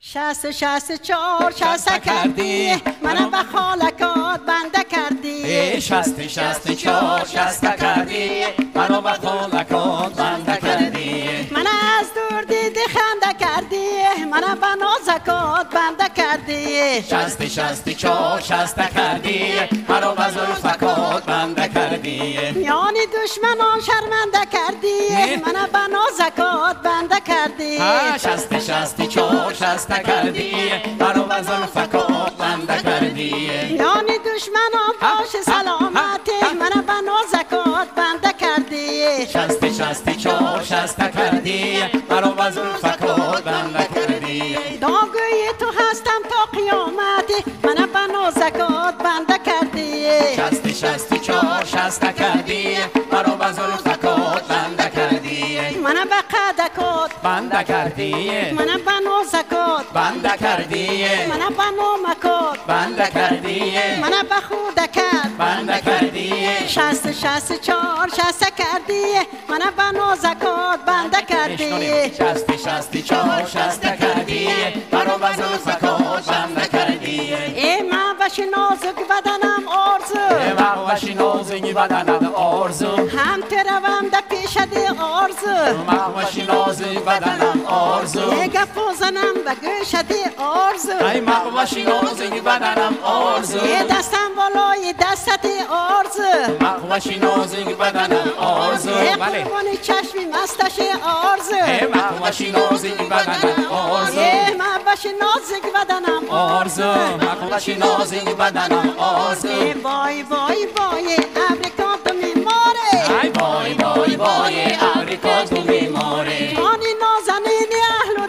64 شست کردی منم به خالکات بنده کردی 64 شست کردی منو به خالکات بنده کردی من از دور دیدی خنده کردی منم به نازکات بنده کردی 64 شست کردی منو به زلفکات بنده کردی میان دشمنان شرمنده کردی منم به نازکات بنده کردی 64 شست کردی منو به زلفکات بنده کردی میان دشمنان باش سلامتی منم به نازکات بنده کردی 64 شست کردی منو به زلفکات بنده کردی داغوی تو هستم تا قیامتی منم به نازکات بنده کردی 64 شست کردی منو به زلفکات بنده کردی منم به قدکات بنده کردی منم به نازکات بنده کردی منم به نامکات بنده کردی منم به خودکات بنده کردی 64 شست کردی منم به نازکات بنده کردی 64 شست کردی منو به زلفکات بنده کردی ای من باشی نازک بدنم آرزو مغوشی نازنی بدنم آرزو هم تروم در پیش دی آرزو مغوشی نازنی بدنم آرزو ای گپ زنم به گوش دی آرزو ای مغوشی نازنی بدنم آرزو ای دستم بالای دستت آرزو مغوشی نازنی بدنم آرزو ای قربانی چشمی مستش آرزو ای مغوشی نازنی بدنم آرزو ای من باشی نازک بدنم آرزو مغوشی نازنی بدنم آرزو ای وای وای وای امریکا تو میماره ای وای وای وای امریکا تو میماره جانی نازنین اهل